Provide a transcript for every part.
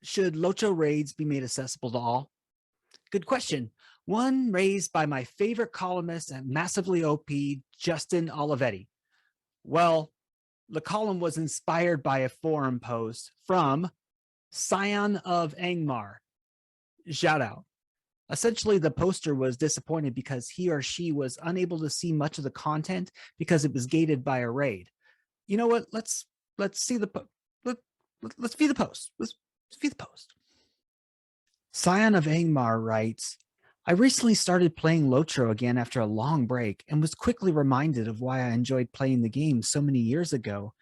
Should Lotro Raids be made accessible to all? Good question. One raised by my favorite columnist and massively OP, Justin Olivetti. Well, the column was inspired by a forum post from Scion of Angmar. Shout out. Essentially, the poster was disappointed because he or she was unable to see much of the content because it was gated by a raid. You know what? Let's see the let's view the post. Let's view the post. Scion of Angmar writes, I recently started playing Lotro again after a long break and was quickly reminded of why I enjoyed playing the game so many years ago.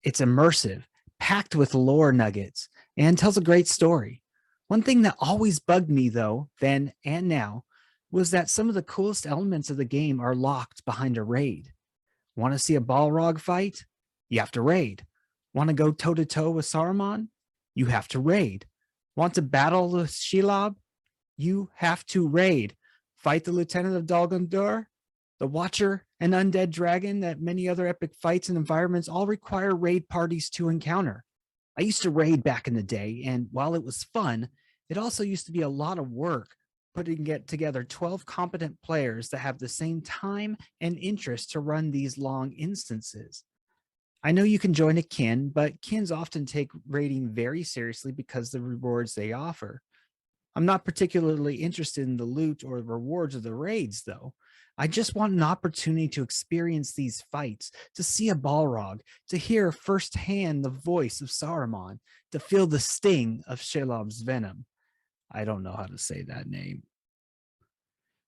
It's immersive, packed with lore nuggets, and tells a great story. One thing that always bugged me, though, then and now, was that some of the coolest elements of the game are locked behind a raid. Want to see a Balrog fight? You have to raid. Want to go toe-to-toe with Saruman? You have to raid. Want to battle the Shelob? You have to raid. Fight the Lieutenant of Dol Guldur, the Watcher, and Undead Dragon that many other epic fights and environments all require raid parties to encounter. I used to raid back in the day, and while it was fun, it also used to be a lot of work putting together 12 competent players that have the same time and interest to run these long instances. I know you can join a kin, but kins often take raiding very seriously because of the rewards they offer. I'm not particularly interested in the loot or the rewards of the raids, though. I just want an opportunity to experience these fights, to see a Balrog, to hear firsthand the voice of Saruman, to feel the sting of Shelob's venom. I don't know how to say that name.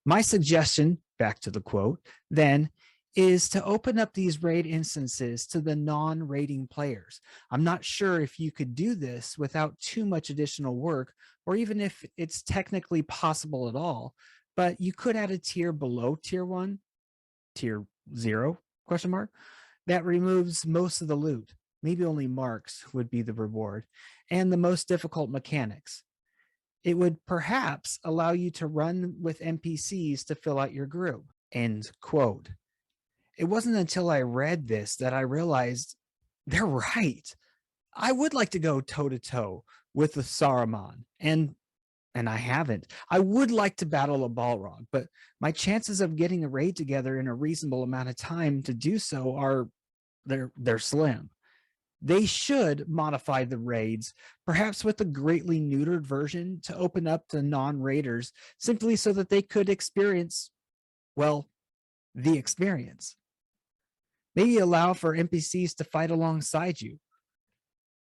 My suggestion, back to the quote, then, is to open up these raid instances to the non-raiding players. I'm not sure if you could do this without too much additional work, or even if it's technically possible at all, but you could add a tier below tier 1, tier 0, question mark, that removes most of the loot. Maybe only marks would be the reward, and the most difficult mechanics. It would perhaps allow you to run with NPCs to fill out your group. End quote. It wasn't until I read this that I realized they're right. I would like to go toe to toe with the Saruman, and I haven't. I would like to battle a Balrog, but my chances of getting a raid together in a reasonable amount of time to do so are they're slim. They should modify the raids, perhaps with a greatly neutered version to open up to non-raiders, simply so that they could experience, well, the experience. Maybe allow for NPCs to fight alongside you.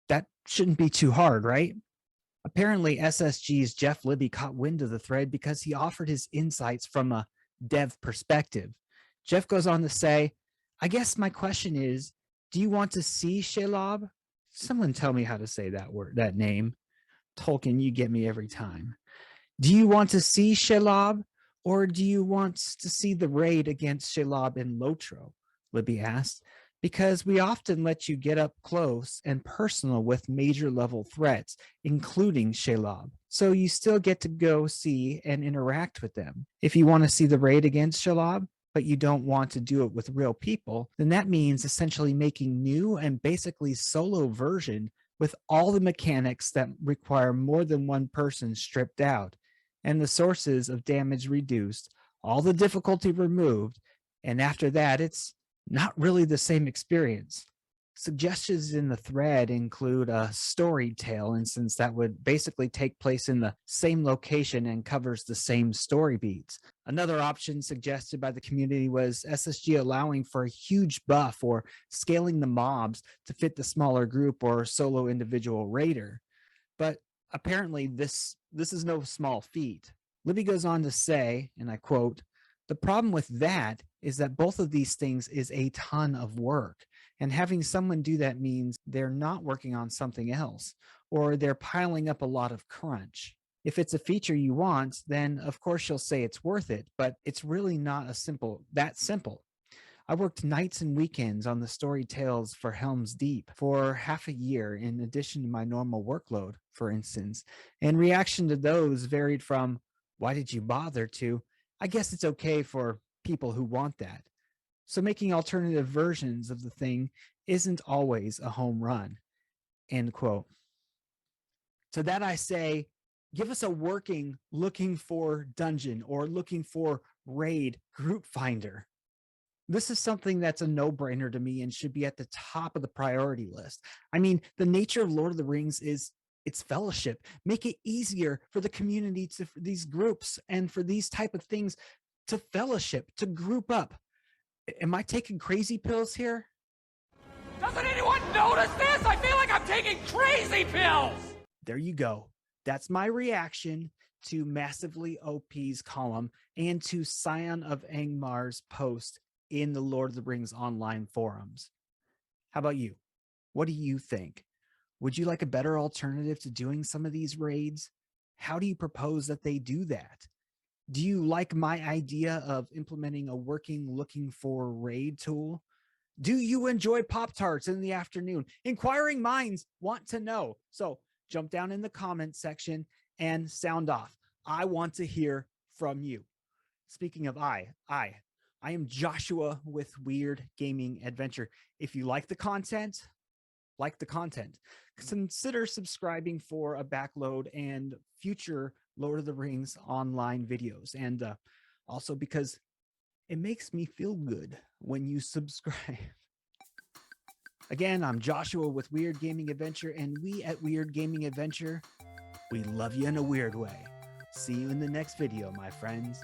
That shouldn't be too hard, right? Apparently, SSG's Jeff Libby caught wind of the thread because he offered his insights from a dev perspective. Jeff goes on to say, I guess my question is, do you want to see Shelob? Someone tell me how to say that word, that name. Tolkien, you get me every time. Do you want to see Shelob, or do you want to see the raid against Shelob in Lotro? Libby asked, because we often let you get up close and personal with major level threats, including Shelob. So you still get to go see and interact with them. If you want to see the raid against Shelob, but you don't want to do it with real people, then that means essentially making new and basically solo version with all the mechanics that require more than one person stripped out, and the sources of damage reduced, all the difficulty removed, and after that, it's not really the same experience. Suggestions in the thread include a story tale instance that would basically take place in the same location and covers the same story beats. Another option suggested by the community was SSG allowing for a huge buff or scaling the mobs to fit the smaller group or solo individual raider. But apparently this is no small feat. Libby goes on to say, and I quote, the problem with that is that both of these things is a ton of work. And having someone do that means they're not working on something else, or they're piling up a lot of crunch. If it's a feature you want, then of course you'll say it's worth it, but it's really not that simple. I worked nights and weekends on the story tales for Helm's Deep for half a year in addition to my normal workload, for instance, and reaction to those varied from, why did you bother, to, I guess it's okay for people who want that. So making alternative versions of the thing isn't always a home run, end quote. To that I say, give us a working looking for dungeon or looking for raid group finder. This is something that's a no-brainer to me and should be at the top of the priority list. I mean, the nature of Lord of the Rings is it's fellowship. Make it easier for the community to for these groups and for these type of things to fellowship, to group up. Am I taking crazy pills here? Doesn't anyone notice this? I feel like I'm taking crazy pills! There you go. That's my reaction to Massively OP's column and to Scion of Angmar's post in the Lord of the Rings online forums. How about you? What do you think? Would you like a better alternative to doing some of these raids? How do you propose that they do that? Do you like my idea of implementing a working looking for raid tool? Do you enjoy Pop-Tarts in the afternoon? Inquiring minds want to know. So jump down in the comments section and sound off. I want to hear from you. Speaking of I am Joshua with Weird Gaming Adventure. If you like the content, consider subscribing for a backload and future Lord of the Rings online videos. And also because it makes me feel good when you subscribe. Again, I'm Joshua with Weird Gaming Adventure, and we at Weird Gaming Adventure, we love you in a weird way. See you in the next video, my friends.